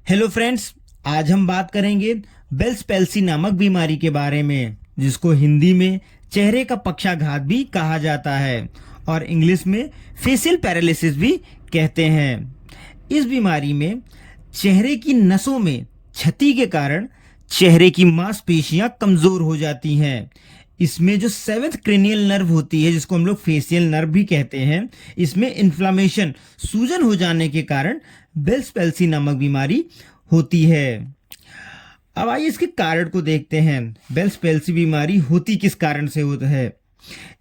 Hello friends, आज हम बात करेंगे बेल्स पैल्सी नामक बीमारी के बारे में, जिसको हिंदी में चेहरे का पक्षाघात भी कहा जाता है और इंग्लिश में फेशियल पैरालिसिस भी कहते हैं। इस बीमारी में चेहरे की नसों में क्षति के कारण चेहरे की मांसपेशियां कमजोर हो जाती हैं। इसमें जो सेवेंथ क्रेनियल नर्व होती है, जिसको हम लोग फेशियल नर्व भी कहते हैं, इसमें इन्फ्लामेशन सूजन हो जाने के कारण बेल्स पैल्सी नामक बीमारी होती है। अब आइए इसके कारण को देखते हैं। बेल्स पैल्सी बीमारी होती किस कारण से होता है?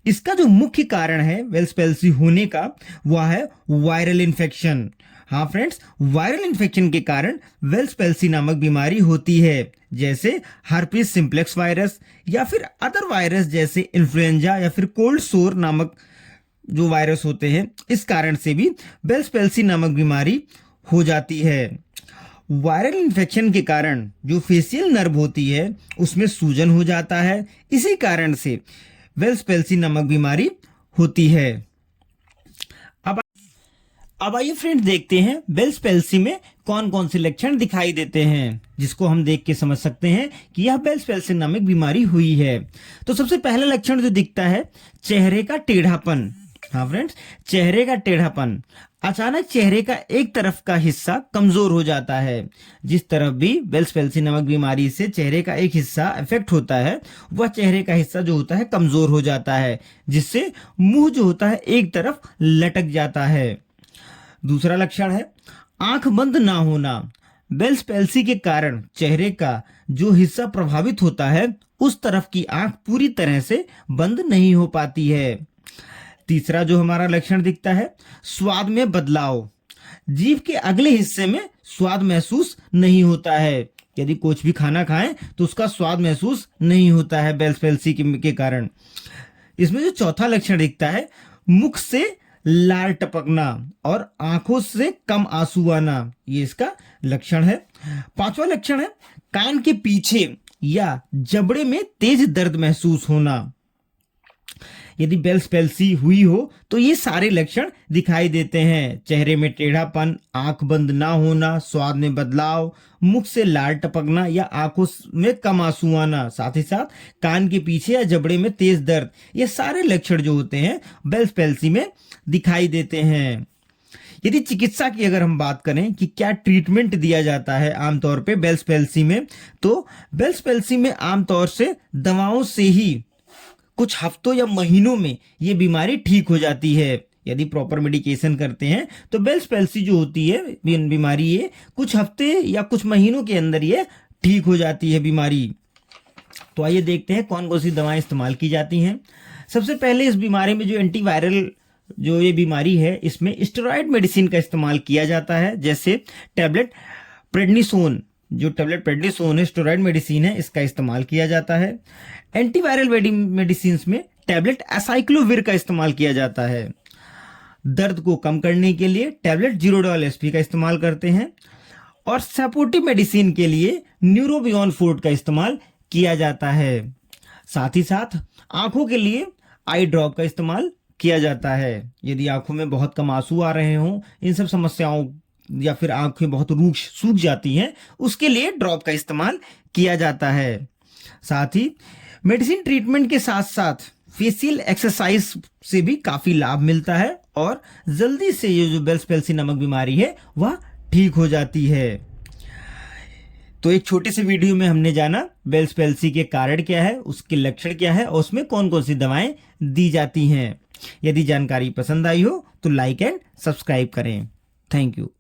इसका जो मुख्य कारण है बेल्स पैल्सी होने का, वह है वायरल इन्फेक्शन। हाँ फ्रेंड्स, वायरल इन्फेक्शन के कारण बेल्स पैल्सी नामक बीमारी होती है, जैसे हर्पीस सिम्प्लेक्स वायरस या फिर अदर वायरस जैसे इन्फ्लुएंजा या फिर कोल्ड सोर नामक जो वायरस होते हैं। इस कारण से भी बेल्स पैल्सी नामक बीमारी हो जाती है। वायरल इन्फेक्शन के कारण जो फेशियल नर्व होती है उसमें सूजन हो जाता है। इसी कारण से बेल्स पैल्सी नामक बीमारी होती है। अब आइए फ्रेंड्स देखते हैं बेल्स पैल्सी में कौन कौन से लक्षण दिखाई देते हैं, जिसको हम देख के समझ सकते हैं कि यह बेल्स पैल्सी नामक बीमारी हुई है। तो सबसे पहला लक्षण जो दिखता है, चेहरे का टेढ़ापन। हाँ फ्रेंड्स, चेहरे का टेढ़ापन। अचानक चेहरे का एक तरफ का हिस्सा कमजोर हो जाता है। जिस तरफ भी बेल्स पैल्सी नामक बीमारी से चेहरे का एक हिस्सा इफेक्ट होता है, वह चेहरे का हिस्सा जो होता है कमजोर हो जाता है, जिससे मुंह जो होता है एक तरफ लटक जाता है। दूसरा लक्षण है आंख बंद ना होना। बेल्स पैल्सी के कारण चेहरे का जो हिस्सा प्रभावित होता है, उस तरफ की आंख पूरी तरह से बंद नहीं हो पाती है। तीसरा जो हमारा लक्षण दिखता है, स्वाद में बदलाव। जीभ के अगले हिस्से में स्वाद महसूस नहीं होता है। यदि कुछ भी खाना खाएं तो उसका स्वाद महसूस नहीं होता है बेल्स पैल्सी के कारण। इसमें जो चौथा लक्षण दिखता है, मुख से लार टपकना और आंखों से कम आंसू आना, ये इसका लक्षण है। पांचवा लक्षण है कान के पीछे या जबड़े में तेज दर्द महसूस होना। यदि बेल्स पैल्सी हुई हो तो ये सारे लक्षण दिखाई देते हैं। चेहरे में टेढ़ापन, आंख बंद ना होना, स्वाद में बदलाव, मुख से लार टपकना या आंखों में कम आंसू आना, साथ ही साथ कान के पीछे या जबड़े में तेज दर्द, ये सारे लक्षण जो होते हैं बेल्स पैल्सी में दिखाई देते हैं। यदि चिकित्सा की अगर हम बात करें कि क्या ट्रीटमेंट दिया जाता है आमतौर पे बेल्स पैल्सी में, तो बेल्स पैल्सी में आमतौर से दवाओं से ही कुछ हफ्तों या महीनों में ये बीमारी ठीक हो जाती है। यदि प्रॉपर मेडिकेशन करते हैं तो बेल्स पैल्सी जो होती है बीमारी, ये कुछ हफ्ते या कुछ महीनों के अंदर ये ठीक हो जाती है बीमारी। तो आइए देखते हैं कौन कौन सी दवाएं इस्तेमाल की जाती हैं। सबसे पहले इस बीमारी में जो एंटीवायरल जो ये बीमारी है, इसमें स्टेरॉयड मेडिसिन का इस्तेमाल किया जाता है, जैसे टैबलेट प्रेडनिसोन। जो टैबलेट प्रेडनिसोन है, स्टेरॉयड मेडिसिन है, इसका इस्तेमाल किया जाता है। एंटीवायरल मेडिसिन में टैबलेट एसाइक्लोविर का इस्तेमाल किया जाता है। दर्द को कम करने के लिए टैबलेट जीरोडॉल एसपी का इस्तेमाल करते हैं और सपोर्टिव मेडिसिन के लिए न्यूरोबियॉन फोर्ट का इस्तेमाल किया जाता है। साथ ही साथ आंखों के लिए आई ड्रॉप का इस्तेमाल किया जाता है। यदि आंखों में बहुत कम आंसू आ रहे हों, इन सब समस्याओं या फिर आंखें बहुत सूख जाती हैं, उसके लिए ड्रॉप का इस्तेमाल किया जाता है। साथ ही मेडिसिन ट्रीटमेंट के साथ साथ फेशियल एक्सरसाइज से भी काफी लाभ मिलता है और जल्दी से ये जो बेल्स पैल्सी नामक बीमारी है वह ठीक हो जाती है। तो एक छोटी सी वीडियो में हमने जाना बेल्स पैल्सी के कारण क्या है, उसके लक्षण क्या है और उसमें कौन कौन सी दवाएं दी जाती हैं। यदि जानकारी पसंद आई हो तो लाइक एंड सब्सक्राइब करें। Thank you.